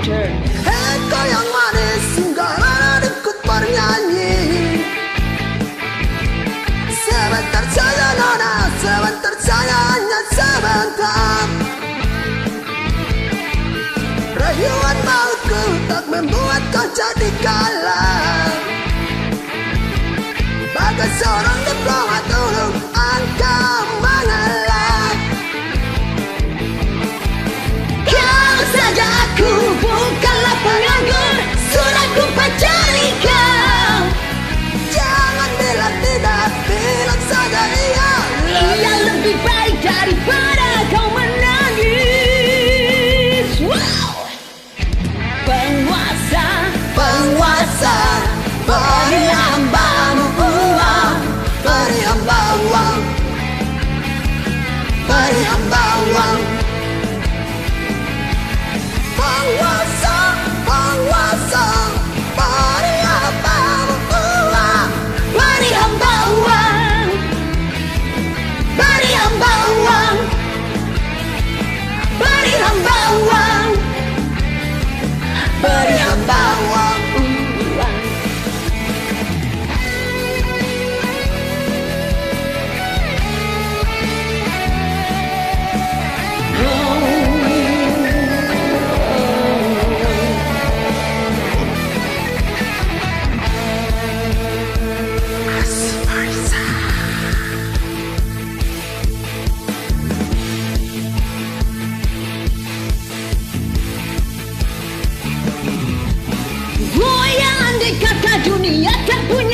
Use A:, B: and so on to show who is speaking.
A: Master.
B: Engkau yang manis, sekarang ikut bernyanyi. Sebentar saja nona, sebentar saja, hanya sebentar. Rayuan mautku tak membuat kau jadi kalah. Bagai seorang diplomat ulung, engkau mengalah. Kau saja aku, bukanlah penganggur. Sudah ku pacari kau. Jangan bilang tidak, bilang saja iya.
A: Ia lebih baik daripada kau menangis. Wow. Penguasa,
B: Penguasa, beri hambamu uang, beri hamba uang, beri hamba uang. Penguasa, penguasa, beri hambamu uang,
A: beri hamba uang,
B: beri hamba uang,
A: beri hamba uang,
B: beri hamba uang.
A: Goyang andai kata dunia tak punya